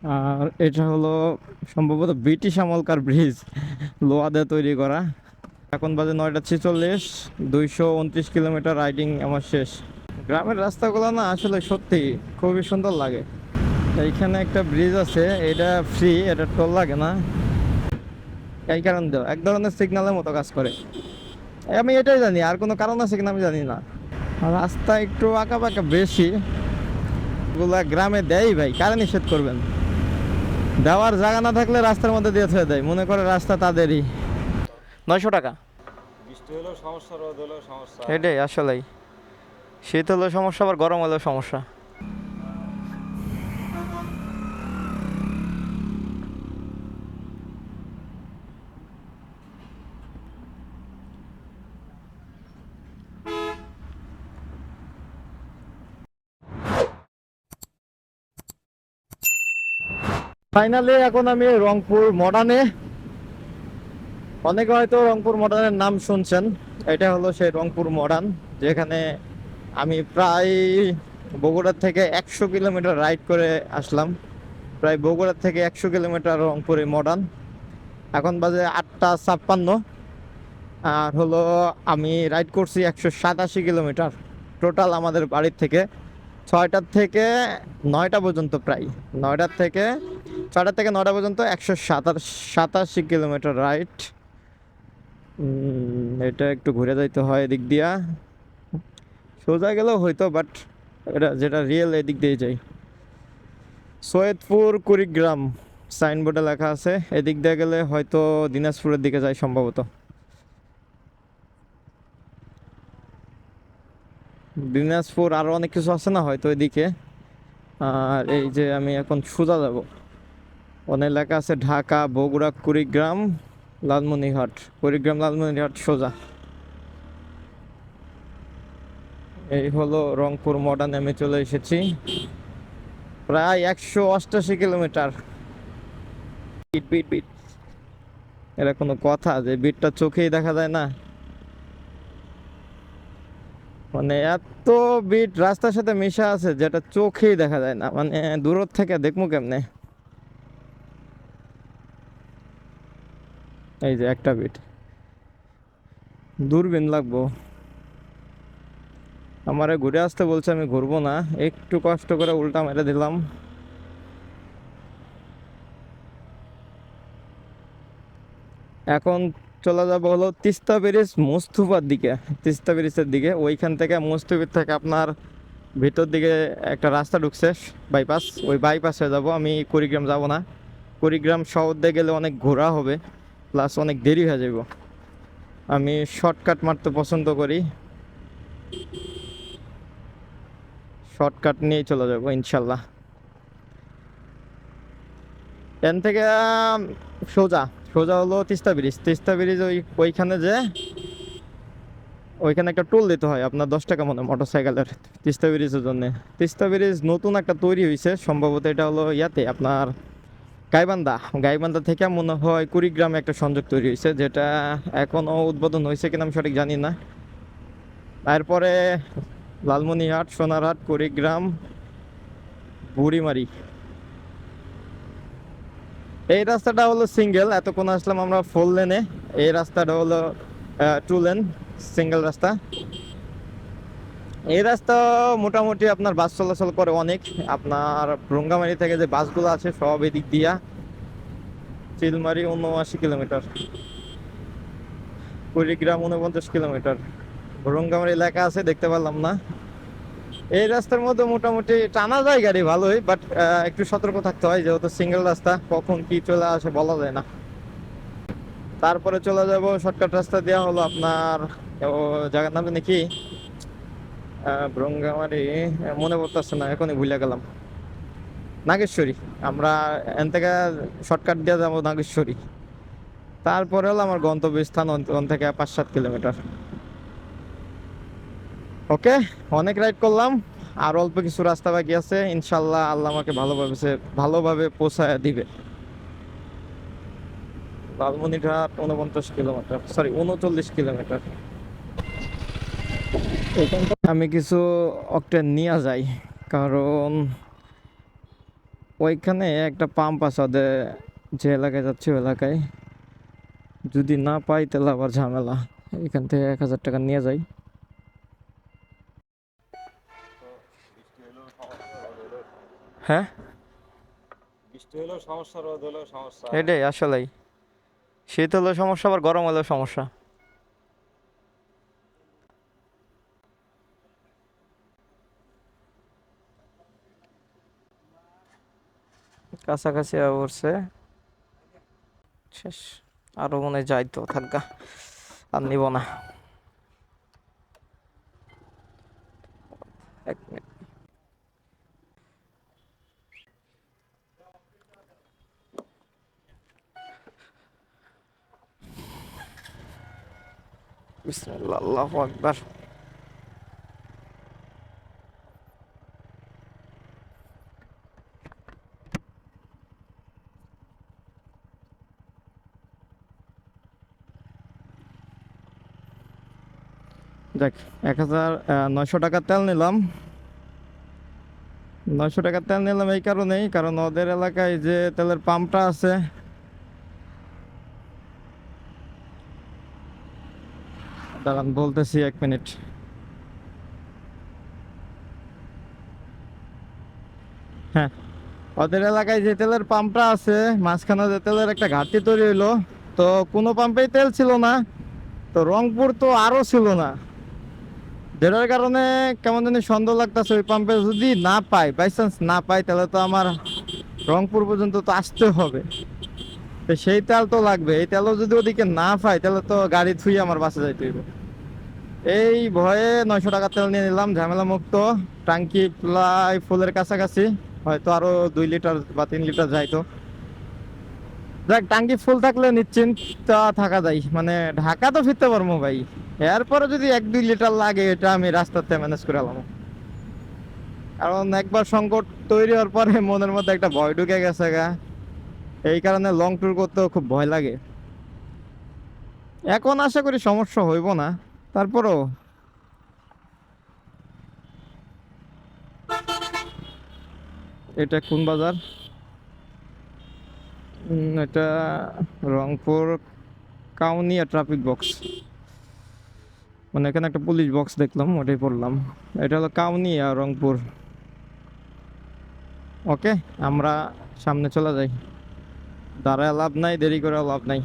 আর এটা হলো সম্ভবত ব্রিটিশ আমলকার ব্রিজ, লোহা দিয়ে তৈরি করা। এখন বাজে 9:46, 229 কিলোমিটার রাইডিং আমার শেষ। গ্রামের রাস্তাগুলো না আসলে সত্যি খুবই সুন্দর লাগে। এইখানে একটা ব্রিজ আছে, এটা ফ্রি, এটা টোল লাগে না। এই কারণ দেওয়া এক ধরনের সিগন্যালের মতো কাজ করে। আমি এটাই জানি, আর কোনো কারণ আছে কিনা আমি জানি না। আর রাস্তা একটু আঁকা বাঁকা বেশি, এগুলা গ্রামে দেয় ভাই, কারে নিষেধ করবেন। দেওয়ার জায়গা না থাকলে রাস্তার মধ্যে দিয়ে থুয়ে দেয়, মনে করে রাস্তা তাদেরই। 900 টাকা। বৃষ্টি হলেও সমস্যা, রোদ হলেও সমস্যা। এটাই আসলেই, শীত হলেও সমস্যা, আবার গরম হলেও সমস্যা। ফাইনালি এখন আমি রংপুর মডার্নে। অনেকে হয়তো রংপুর মডার্নের নাম শুনছেন। এটা হলো সেই রংপুর মডার্ন, যেখানে আমি প্রায় বগুড়ার থেকে 100 কিলোমিটার রাইড করে আসলাম। প্রায় বগুড়ার থেকে 100 কিলোমিটার রংপুরে মডার্ন। এখন বাজে 8:56। আর হলো আমি রাইড করছি 187 কিলোমিটার টোটাল আমাদের বাড়ির থেকে। 6টার থেকে 9টা পর্যন্ত, প্রায় 9টার থেকে 6টা থেকে 9টা পর্যন্ত 187 কিলোমিটার রাইড। এটা একটু ঘুরে যাইতে হয় এদিক দিয়া, সোজা গেলেও হয়তো, বাট এটা যেটা রিয়েল এদিক দিয়ে যাই। সৈয়দপুর কুড়িগ্রাম সাইনবোর্ডে লেখা আছে, এদিক দিয়ে গেলে হয়তো দিনাজপুরের দিকে যাই সম্ভবত। দিনাজপুর আরো অনেক কিছু আছে না হয়তো এদিকে। আর এই যে আমি এখন সোজা যাব, অনেক লেখা আছে ঢাকা, বগুড়া, কুড়িগ্রাম, লালমনিরহাট। কুড়িগ্রাম লালমনিরহাট সোজা। এই হলো রংপুর মডার্ন, আমি চলে এসেছি। প্রায় 188 কিলোমিটার। বিট বিট বিট, এটা কোনো কথা যে বিটটা চোখেই দেখা যায় না? মানে এত বিট রাস্তার সাথে মিশা আছে যেটা চোখেই দেখা যায় না, মানে দূর থেকে দেখবো কেমনে। এই যে একটা বিট, দূরবীন লাগবো। আমারে ঘুরে আসতে বলছে, আমি ঘুরবো না, একটু কষ্ট করে উল্টা মেরে দিলাম। এখন চলে যাবো হলো তিস্তা ব্রিজ মুস্তফার দিকে, তিস্তা ব্রিজের দিকে। ওইখান থেকে মুস্তফির থেকে আপনার ভিতর দিকে একটা রাস্তা ঢুকছে, বাইপাস, ওই বাইপাসে যাব। আমি কুড়িগ্রাম যাব না, কুড়িগ্রাম শহর দিয়ে গেলে অনেক ঘোরা হবে, প্লাস অনেক দেরি হয়ে যাব। আমি শর্টকাট মারতে পছন্দ করি, শর্টকাট নিয়েই চলে যাবো ইনশাল্লাহ। এখান থেকে সোজা, সোজা হলো তিস্তা ব্রিজ। তিস্তা ব্রিজ ওইখানে যে ওইখানে একটা টোল দিতে হয় আপনার 10 টাকা মনে, মোটর সাইকেলের, তিস্তা ব্রিজের জন্য। তিস্তা ব্রিজ নতুন একটা তৈরি হয়েছে সম্ভবত, এটা হলো ইয়াতে আপনার গাইবান্ধা। গাইবান্ধা থেকে মনে হয় কুড়িগ্রামে একটা সংযোগ তৈরি হয়েছে, যেটা এখনও উদ্বোধন হয়েছে কিনা আমি সঠিক জানি না। তারপরে লালমনিরহাট, সোনারহাট, কুড়িগ্রাম, বুড়িমারি। এই রাস্তাটা হলো সিঙ্গেল, এতক্ষণ আসলাম আমরা 4 লেনে। এই রাস্তাটা হলো 2 লেন, সিঙ্গেল রাস্তা। এই রাস্তা মোটামুটি আপনার বাস চলাচল করে অনেক। আপনার রঙ্গামারি থেকে যে বাসগুলো আছে সব এদিক দিয়া। Chilmari 79 kilometre, Kurigram 49 kilometre. রঙ্গামারি লেখা আছে, দেখতে পারলাম না। এই রাস্তার মধ্যে মোটামুটি টানা যায় গাড়ি ভালোই, বাট একটু সতর্ক থাকতে হয়, যেহেতু সিঙ্গেল রাস্তা, কখন কি চলে আসে বলা যায় না। তারপরে চলে যাব শর্টকাট রাস্তা দেওয়া হলো আপনার, ও জায়গার নাম নাকি রঙ্গামারি, মনে পড়তেছে না, এখনই ভুলে গেলাম। নাগেশ্বরী। আমরা এখান থেকে শর্টকাট দিয়ে যাবো নাগেশ্বরী। তারপরে হলো আমার গন্তব্যস্থান, ওখান থেকে 5-7 কিলোমিটার। ওকে, অনেক রাইড করলাম, আর অল্প কিছু রাস্তা বাকি আছে, ইনশাল্লাহ আল্লাহ আমাকে ভালোভাবে পৌঁছায় দিবে। Lalmonirhat 49 kilometre, sorry 39 kilometre. এখান থেকে আমি কিছু অক্টেন নিয়ে যাই, কারণ ওইখানে একটা পাম্প আছে ওদের, যে এলাকায় যাচ্ছি ওই এলাকায়। যদি না পাই তাহলে আবার ঝামেলা। এখান থেকে 1,000 টাকা নিয়ে যাই। তো বৃষ্টি হলেও সমস্যা, রোদ হলেও সমস্যা। হ্যাঁ, বৃষ্টি হলেও সমস্যা, রোদ হলেও সমস্যা। এটাই আসলেই। শীত হলেও সমস্যা, আবার গরম হলেও সমস্যা। কাছাকাছি পড়ছে, শেষ। আরো মনে হয় যাইতো থাকা, আর নিব না। 1 মিনিট। বিসমিল্লাহ, আল্লাহু আকবার। দেখ, 1,900 টাকা তেল নিলাম। 900 টাকা তেল নিলাম এই কারণেই, কারণ ওদের এলাকায় যে তেলের পাম্পটা আছে, দাঁড়ান বলতেছি 1 মিনিট। হ্যাঁ, ওদের এলাকায় যে তেলের পাম্পটা আছে, মাঝখানে যে তেলের একটা ঘাটতি তৈরি হইলো। তো কোনো পাম্পেই তেল ছিল না, তো রংপুর তো আরও ছিল না। যেটার কারণে কেমন জানি সন্দেহ লাগতেছে, ওই পাম্পে যদি না পাই, বাই চান্স না পাই, তাহলে তো আমার রংপুর পর্যন্ত তো আসতে হবে। তো সেই তেল তো লাগবে, এই তেলও যদি ওদিকে না পাই, তাহলে তো গাড়ি থুই আমার বাসে যাইতে হইব। এই ভয়ে 900 টাকা তেল নিয়ে নিলাম, ঝামেলা মুক্ত। টাঙ্কি প্রায় ফুলের কাছাকাছি, হয়তো আরো 2 লিটার বা 3 লিটার যাইতো। দেখ, টাঙ্কি ফুল থাকলে নিশ্চিন্ত থাকা যায়, মানে ঢাকা তো ফিরতে পারবো ভাই। এরপরে যদি 1-2 লিটার লাগে, এটা আমি রাস্তাতে ম্যানেজ করে এলাম। কারণ একবার সংকট তৈরি হওয়ার পরে মনের মধ্যে একটা ভয় ঢুকে গেছে গা। এই কারণে লং ট্যুর করতেও খুব ভয় লাগে। এখন আশা করি সমস্যা হইব না, তারপরও। এটা কোন বাজার? এটা রংপুর কাউনিয়া ট্রাফিক বক্স। মানে এখানে একটা পুলিশ বক্স দেখলাম, ওটাই পড়লাম। এটা হলো কাউনিয়া, রংপুর। ওকে, আমরা সামনে চলে যাই। দাঁড়ায় লাভ নাই, দেরি করে লাভ নাই।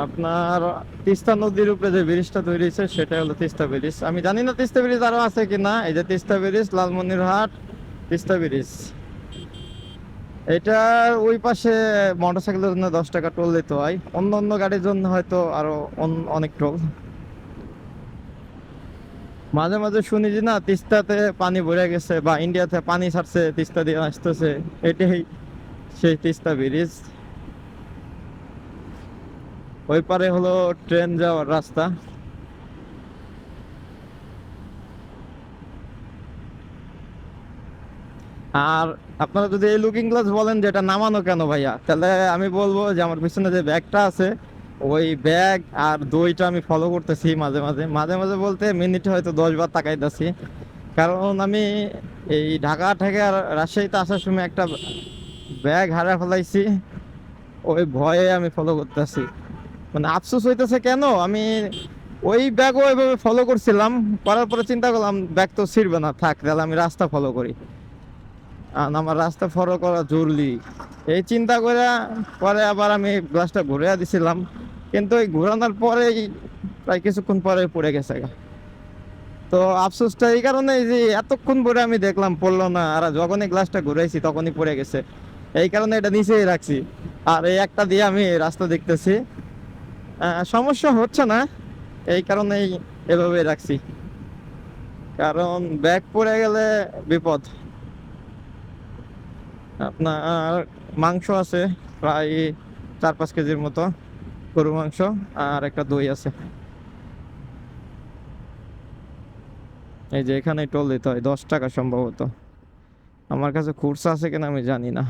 আপনার তিস্তা নদীর উপরে যে ব্রিজটা তৈরি হয়েছে, সেটা হলো তিস্তা ব্রিজ। আমি জানি না তিস্তা ব্রিজ আরো আছে কিনা। এই যে তিস্তা ব্রিজ, লালমনিরহাট তিস্তা ব্রিজ। এটার ওই পাশে মোটরসাইকেলের জন্য 10 টাকা টোল দিতে হয়, অন্য অন্য গাড়ির জন্য হয়তো আরো অনেক টোল। মাঝে মাঝে শুনি যে না, তিস্তাতে পানি ভরে গেছে, বা ইন্ডিয়াতে পানি ছাড়ছে, তিস্তা দিয়ে আসতেছে। এটাই সেই তিস্তা ব্রিজ। ওই পারে হলো ট্রেন যাওয়ার রাস্তা। আর আপনারা যদি এই লুকিং গ্লাস বলেন যে এটা নামানো কেন ভাইয়া, তাহলে আমি বলবো যে আমার পিছনে যে ব্যাগটা আছে, ওই ব্যাগ আর দইটা আমি ফলো করতেছি মাঝে মাঝে। মাঝে মাঝে বলতে মিনিটে হয়তো 10 বার তাকাইতেছি। কারণ আমি এই ঢাকা থেকে আর রাজশাহীতে আসার সময় একটা ব্যাগ হারা ফেলাইছি, ওই ভয়ে আমি ফলো করতেছি। মানে আফসোস হইতেছে কেন, আমি ওই ব্যাগও ওইভাবে ফলো করছিলাম, করার পরে চিন্তা করলাম ব্যাগ তো ছিড়বে না, থাক তাহলে আমি রাস্তা ফলো করি। আর আমার রাস্তা ফলো করা জরুরি, এই চিন্তা করে পরে আবার আমি গ্লাসটা ঘুরে দিছিলাম। কিন্তু ওই ঘোরানোর পরেই প্রায় কিছুক্ষণ পরে পড়ে গেছে গা। তো আফসোসটা এই কারণে যে এতক্ষণ পরে আমি দেখলাম পড়লো না, আর যখনই গ্লাসটা ঘুরাইছি তখনই পড়ে গেছে। এই কারণে এটা নিচেই রাখছি। আর এই একটা দিয়ে আমি রাস্তা দেখতেছি। সমস্যা হচ্ছে না, এই কারণেই এভাবে রাখছি। কারণ ব্যাগ পড়ে গেলে বিপদ। আপনার মাংস আছে প্রায় 4-5 কেজির মতো, গরু মাংস। আর একটা দই আছে। এই যে এখানে টোল দিতে হয় 10 টাকা সম্ভবত। আমার কাছে খুচরা আছে কিনা আমি জানি না।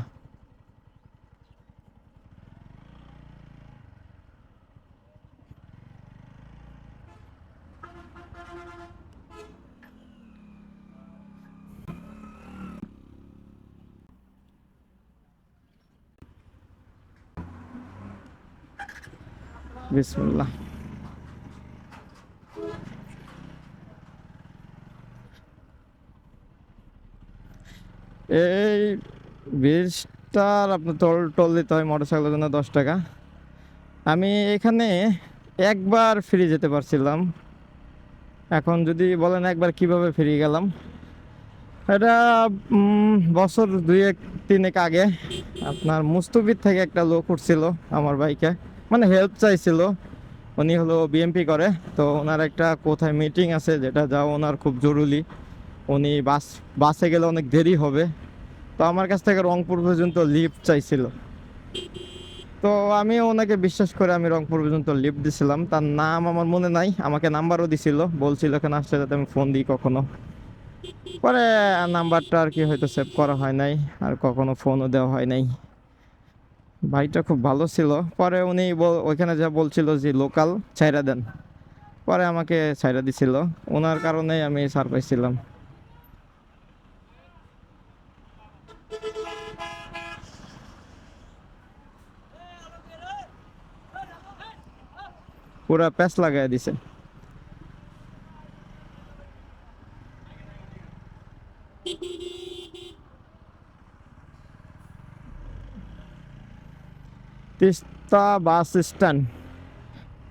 বিসমিল্লাহ। এই ব্রিজটার আপনার টোল দিতে হয় মোটরসাইকেলের জন্য 10 টাকা। আমি এখানে একবার ফ্রি যেতে পারছিলাম। এখন যদি বলেন একবার কিভাবে ফ্রি গেলাম, এটা বছর 2-3 আগে আপনার মুস্তুফিদ থেকে একটা লোক উঠছিল আমার বাইকে, মানে হেল্প চাইছিল। উনি হলো বিএমপি করে, তো ওনার একটা কোথায় মিটিং আছে যেটা যাও ওনার খুব জরুরি। উনি বাসে গেলে অনেক দেরি হবে, তো আমার কাছ থেকে রংপুর পর্যন্ত লিফট চাইছিল। তো আমি ওনাকে বিশ্বাস করে আমি রংপুর পর্যন্ত লিফট দিছিলাম। তার নাম আমার মনে নাই, আমাকে নাম্বারও দিছিল, বলছিল এখানে আসলে যাতে আমি ফোন দিই কখনো। পরে নাম্বারটা আর কি হয়তো সেভ করা হয় নাই, আর কখনো ফোনও দেওয়া হয় নাই। ভাইটা খুব ভালো ছিল। পরে উনি ওইখানে যা বলছিল যে লোকাল ছাইরা দেন, পরে আমাকে ছাইরা দিছিল। ওনার কারণেই আমি ছাড় পাইছিলাম। পুরা প্যাচ লাগাই দিছে। তিস্তা বাস স্ট্যান্ড,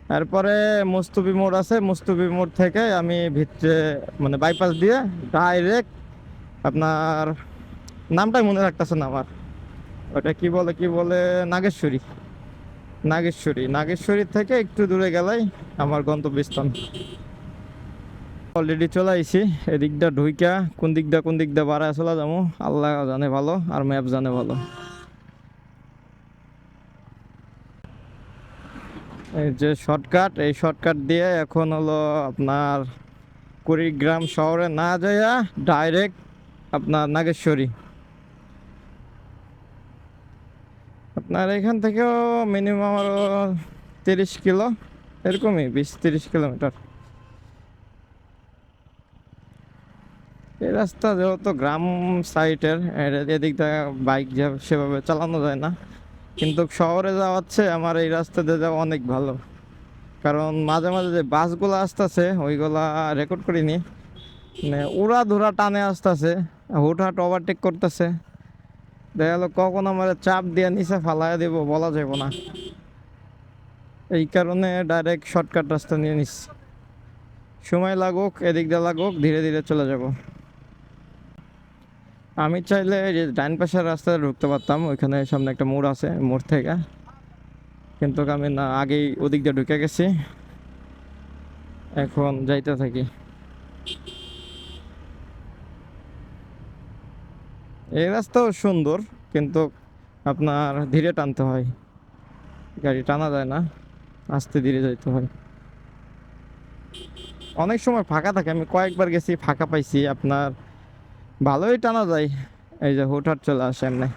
তারপরে মুস্তুফি মোড় আছে। মুস্তুফি মোড় থেকে আমি ভিতরে মানে বাইপাস দিয়ে ডাইরেক্ট আপনার নামটাই মনে রাখতেছে না আমার, ওটা কি বলে নাগেশ্বরী। নাগেশ্বরী থেকে একটু দূরে গেলেই আমার গন্তব্যস্থান। অলরেডি চলে আইছি। এদিকটা ঢুইকা কোন দিকটা বাড়ায় চলে যাবো আল্লাহ জানে ভালো, আর ম্যাপ জানে ভালো। এই যে শর্টকাট, এই শর্টকাট দিয়ে এখন হলো আপনার কুড়িগ্রাম শহরে না যাইয়া ডাইরেক্ট আপনার নাগেশ্বরী। আপনার এখান থেকেও মিনিমাম আরো 30 কিলো, এরকমই 20-30 কিলোমিটার। এই রাস্তা যেহেতু গ্রাম সাইডের, এদিক দিয়ে বাইক সেভাবে চালানো যায় না, কিন্তু শহরে যাওয়াচ্ছে আমার এই রাস্তা দিয়ে যাওয়া অনেক ভালো। কারণ মাঝে মাঝে যে বাসগুলো আসতেছে ওইগুলা রেকর্ড করিনি, মানে উড়া ধুরা টানে আসতেছে, হুটহাট ওভারটেক করতেছে। দেখা গেলো কখন আমার চাপ দিয়ে নিচে ফালাইয়া দেবো বলা যাবো না। এই কারণে ডাইরেক্ট শর্টকাট রাস্তা নিয়ে নিচ্ছি। সময় লাগুক, এদিক দিয়ে লাগুক, ধীরে ধীরে চলে যাব। আমি চাইলে এই যে ডাইন পাশের রাস্তায় ঢুকতে পারতাম, ওইখানে সামনে একটা মোড় আছে, মোড় থেকে। কিন্তু আমি না, আগেই ওদিক দিয়ে ঢুকে গেছি, এখন যাইতে থাকি। এই রাস্তাও সুন্দর, কিন্তু আপনার ধীরে টানতে হয়, গাড়ি টানা যায় না, আস্তে ধীরে যাইতে হয়। অনেক সময় ফাঁকা থাকে, আমি কয়েকবার গেছি ফাঁকা পাইছি, আপনার ভালোই টানা যায়। এই যে হুটহাট চলে আসে এমনি।